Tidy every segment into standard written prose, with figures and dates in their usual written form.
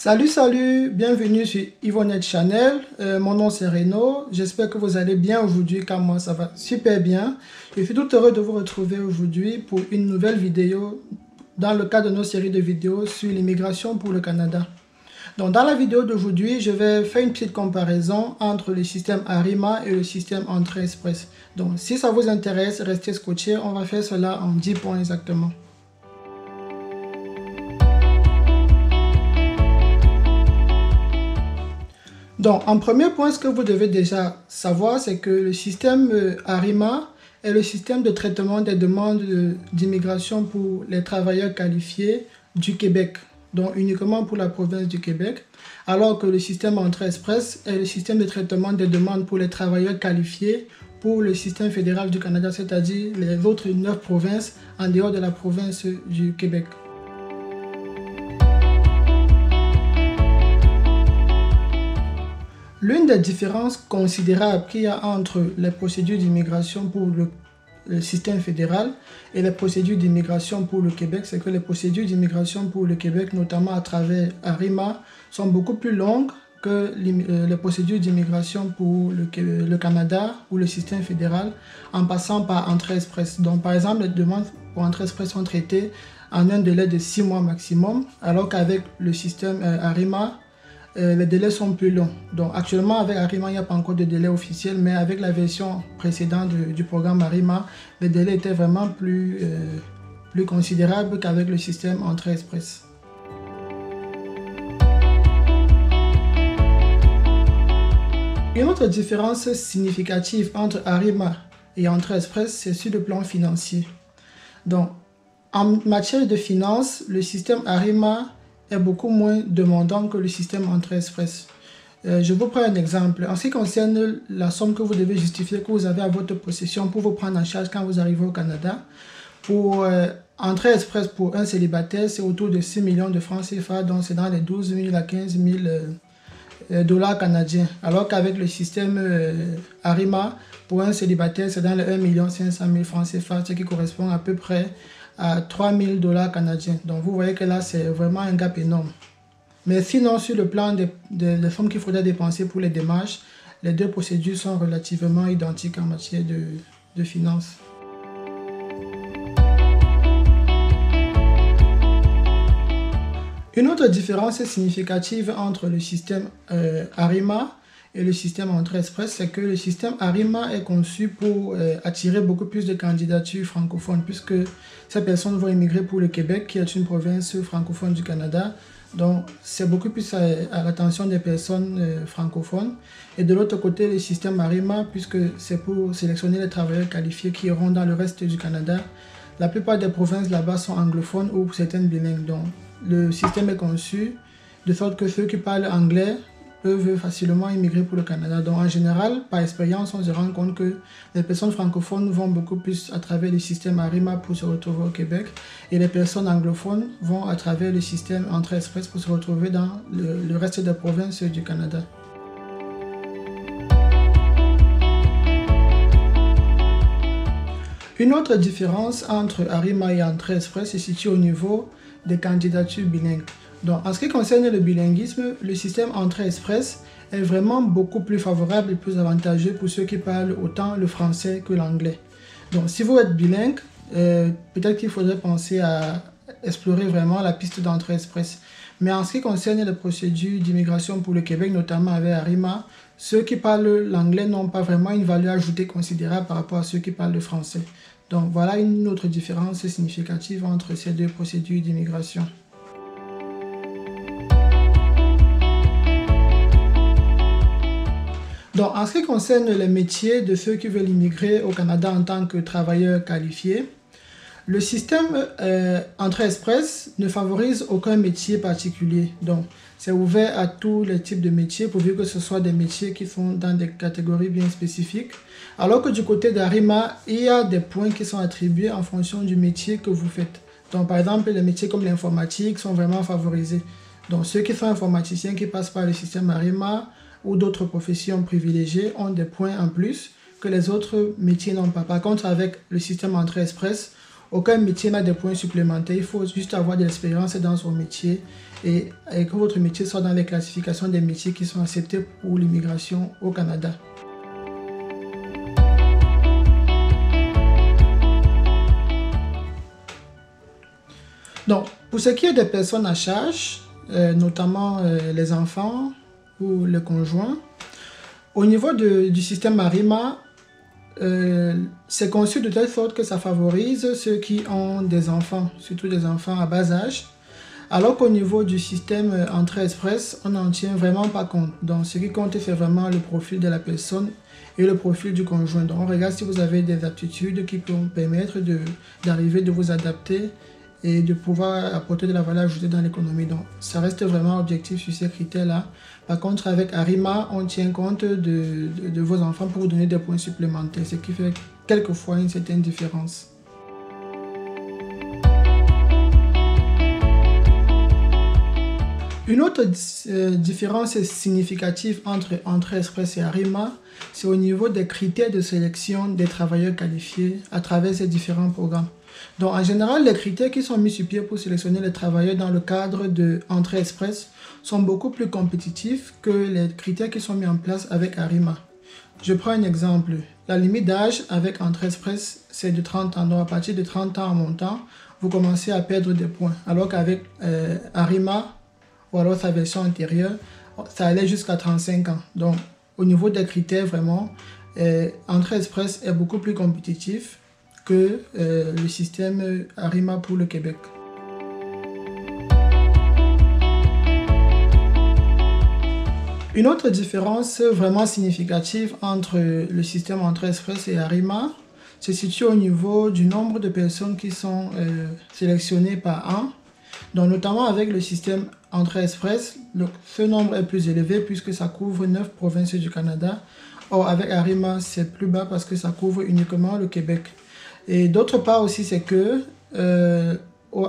Salut, bienvenue sur Yvonnet Channel. Mon nom c'est Renaud. J'espère que vous allez bien aujourd'hui car moi ça va super bien. Je suis tout heureux de vous retrouver aujourd'hui pour une nouvelle vidéo dans le cadre de nos séries de vidéos sur l'immigration pour le Canada. Donc dans la vidéo d'aujourd'hui, je vais faire une petite comparaison entre le système Arrima et le système Entrée Express. Donc si ça vous intéresse, restez scotchés, on va faire cela en 10 points exactement. Donc, en premier point, ce que vous devez déjà savoir, c'est que le système Arrima est le système de traitement des demandes d'immigration pour les travailleurs qualifiés du Québec, donc uniquement pour la province du Québec, alors que le système Entrée Express est le système de traitement des demandes pour les travailleurs qualifiés pour le système fédéral du Canada, c'est-à-dire les autres 9 provinces en dehors de la province du Québec. L'une des différences considérables qu'il y a entre les procédures d'immigration pour le système fédéral et les procédures d'immigration pour le Québec, c'est que les procédures d'immigration pour le Québec, notamment à travers Arrima, sont beaucoup plus longues que les procédures d'immigration pour le Canada ou le système fédéral en passant par Entrée Express. Donc par exemple, les demandes pour Entrée Express sont traitées en un délai de 6 mois maximum, alors qu'avec le système Arrima, les délais sont plus longs. Donc actuellement avec Arrima, il n'y a pas encore de délai officiel, mais avec la version précédente du programme Arrima, les délais étaient vraiment plus considérables qu'avec le système Entrée Express. Une autre différence significative entre Arrima et Entrée Express, c'est sur le plan financier. Donc en matière de finances, le système Arrima est beaucoup moins demandant que le système Entrée Express. Je vous prends un exemple. En ce qui concerne la somme que vous devez justifier, que vous avez à votre possession pour vous prendre en charge quand vous arrivez au Canada, pour Entrée Express pour un célibataire, c'est autour de 6 millions de francs CFA, donc c'est dans les 12 000 à 15 000 dollars canadiens. Alors qu'avec le système Arrima, pour un célibataire, c'est dans les 1 500 000 francs CFA, ce qui correspond à peu près à 3 000 dollars canadiens. Donc vous voyez que là c'est vraiment un gap énorme. Mais sinon sur le plan des sommes qu'il faudrait dépenser pour les démarches, les deux procédures sont relativement identiques en matière de finances. Une autre différence significative entre le système Arrima et le système Entrée Express, c'est que le système Arrima est conçu pour attirer beaucoup plus de candidatures francophones, puisque ces personnes vont immigrer pour le Québec, qui est une province francophone du Canada. Donc, c'est beaucoup plus à l'attention des personnes francophones. Et de l'autre côté, le système Arrima, puisque c'est pour sélectionner les travailleurs qualifiés qui iront dans le reste du Canada, la plupart des provinces là-bas sont anglophones ou certaines bilingues. Donc, le système est conçu de sorte que ceux qui parlent anglais peuvent facilement immigrer pour le Canada. Donc en général, par expérience, on se rend compte que les personnes francophones vont beaucoup plus à travers le système Arrima pour se retrouver au Québec et les personnes anglophones vont à travers le système Entrée Express pour se retrouver dans le reste des provinces du Canada. Une autre différence entre Arrima et Entrée Express se situe au niveau des candidatures bilingues. Donc, en ce qui concerne le bilinguisme, le système Entrée Express est vraiment beaucoup plus favorable et plus avantageux pour ceux qui parlent autant le français que l'anglais. Donc, si vous êtes bilingue, peut-être qu'il faudrait penser à explorer vraiment la piste d'Entrée Express. Mais en ce qui concerne les procédures d'immigration pour le Québec, notamment avec Arrima, ceux qui parlent l'anglais n'ont pas vraiment une valeur ajoutée considérable par rapport à ceux qui parlent le français. Donc, voilà une autre différence significative entre ces deux procédures d'immigration. Donc, en ce qui concerne les métiers de ceux qui veulent immigrer au Canada en tant que travailleurs qualifiés, le système Entrée Express ne favorise aucun métier particulier. Donc, c'est ouvert à tous les types de métiers, pourvu que ce soit des métiers qui sont dans des catégories bien spécifiques. Alors que du côté d'Arima, il y a des points qui sont attribués en fonction du métier que vous faites. Donc, par exemple, les métiers comme l'informatique sont vraiment favorisés. Donc, ceux qui sont informaticiens qui passent par le système Arrima ou d'autres professions privilégiées ont des points en plus que les autres métiers n'ont pas. Par contre, avec le système Entrée Express, aucun métier n'a des points supplémentaires. Il faut juste avoir de l'expérience dans son métier et que votre métier soit dans les classifications des métiers qui sont acceptés pour l'immigration au Canada. Donc, pour ce qui est des personnes à charge, notamment les enfants ou les conjoints, au niveau du système ARIMA, c'est conçu de telle sorte que ça favorise ceux qui ont des enfants, surtout des enfants à bas âge, alors qu'au niveau du système Entrée Express, on n'en tient vraiment pas compte. Donc, ce qui compte, c'est vraiment le profil de la personne et le profil du conjoint. Donc, on regarde si vous avez des aptitudes qui peuvent permettre d'arriver, de vous adapter et de pouvoir apporter de la valeur ajoutée dans l'économie. Donc, ça reste vraiment objectif sur ces critères-là. Par contre, avec ARIMA, on tient compte de vos enfants pour vous donner des points supplémentaires, ce qui fait quelquefois une certaine différence. Une autre différence significative entre Entrée Express et ARIMA, c'est au niveau des critères de sélection des travailleurs qualifiés à travers ces différents programmes. Donc, en général, les critères qui sont mis sur pied pour sélectionner les travailleurs dans le cadre de Entrée Express sont beaucoup plus compétitifs que les critères qui sont mis en place avec ARIMA. Je prends un exemple. La limite d'âge avec Entrée Express, c'est de 30 ans. Donc, à partir de 30 ans en montant, vous commencez à perdre des points. Alors qu'avec ARIMA, ou alors sa version antérieure, ça allait jusqu'à 35 ans. Donc, au niveau des critères, vraiment, Entrée Express est beaucoup plus compétitif que le système ARIMA pour le Québec. Une autre différence vraiment significative entre le système Entrée Express et ARIMA se situe au niveau du nombre de personnes qui sont sélectionnées par an. Donc, notamment avec le système Entrée Express, ce nombre est plus élevé puisque ça couvre 9 provinces du Canada. Or, avec ARIMA, c'est plus bas parce que ça couvre uniquement le Québec. Et d'autre part aussi, c'est que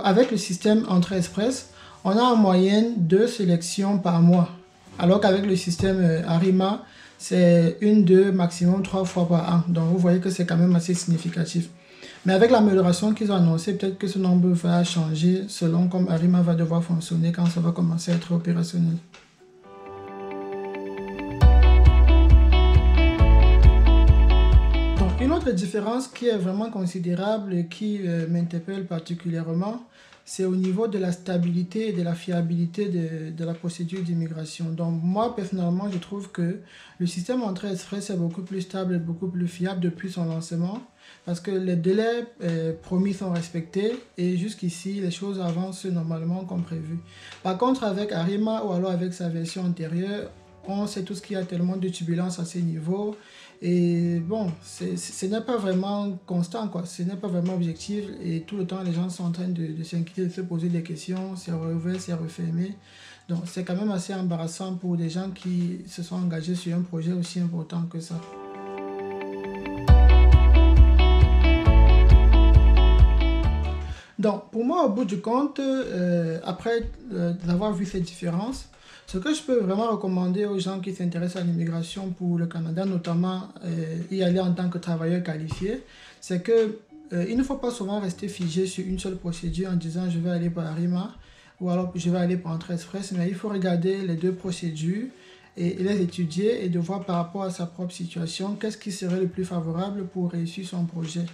avec le système Entrée Express, on a en moyenne 2 sélections par mois. Alors qu'avec le système ARIMA, c'est 1, 2, maximum 3 fois par an. Donc vous voyez que c'est quand même assez significatif. Mais avec l'amélioration qu'ils ont annoncée, peut-être que ce nombre va changer selon comme ARIMA va devoir fonctionner quand ça va commencer à être opérationnel. Donc une autre différence qui est vraiment considérable et qui m'interpelle particulièrement, c'est au niveau de la stabilité et de la fiabilité de la procédure d'immigration. Donc moi, personnellement, je trouve que le système Entrée Express est beaucoup plus stable et beaucoup plus fiable depuis son lancement parce que les délais promis sont respectés et jusqu'ici, les choses avancent normalement comme prévu. Par contre, avec ARIMA ou alors avec sa version antérieure, on sait tous qu'il y a tellement de turbulences à ces niveaux. Et bon, ce n'est pas vraiment constant, quoi. Ce n'est pas vraiment objectif. Et tout le temps, les gens sont en train de s'inquiéter, de se poser des questions. C'est rouvert, c'est refermé. Donc, c'est quand même assez embarrassant pour des gens qui se sont engagés sur un projet aussi important que ça. Donc, pour moi, au bout du compte, après avoir vu ces différences, ce que je peux vraiment recommander aux gens qui s'intéressent à l'immigration pour le Canada, notamment y aller en tant que travailleur qualifié, c'est que il ne faut pas souvent rester figé sur une seule procédure en disant je vais aller par ARIMA ou alors je vais aller par Entrée Express, mais il faut regarder les deux procédures et les étudier et de voir par rapport à sa propre situation qu'est-ce qui serait le plus favorable pour réussir son projet.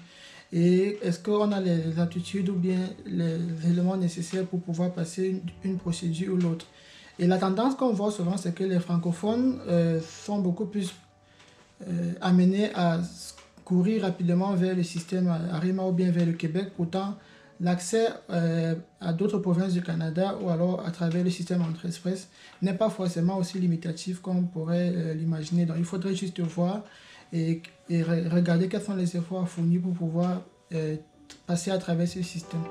Et est-ce qu'on a les aptitudes ou bien les éléments nécessaires pour pouvoir passer une procédure ou l'autre. Et la tendance qu'on voit souvent, c'est que les francophones sont beaucoup plus amenés à courir rapidement vers le système ARIMA ou bien vers le Québec. Pourtant, l'accès à d'autres provinces du Canada ou alors à travers le système Entrée Express n'est pas forcément aussi limitatif qu'on pourrait l'imaginer. Donc, il faudrait juste voir et regarder quels sont les efforts fournis pour pouvoir passer à travers ce système.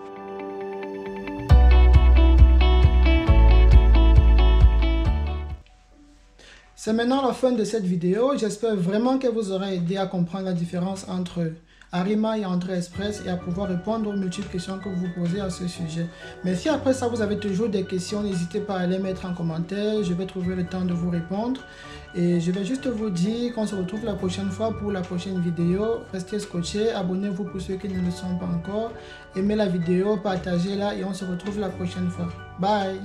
C'est maintenant la fin de cette vidéo. J'espère vraiment qu'elle vous aura aidé à comprendre la différence entre ARIMA et Entrée Express et à pouvoir répondre aux multiples questions que vous vous posez à ce sujet. Mais si après ça vous avez toujours des questions, n'hésitez pas à les mettre en commentaire. Je vais trouver le temps de vous répondre. Et je vais juste vous dire qu'on se retrouve la prochaine fois pour la prochaine vidéo. Restez scotchés, abonnez-vous pour ceux qui ne le sont pas encore. Aimez la vidéo, partagez-la et on se retrouve la prochaine fois. Bye!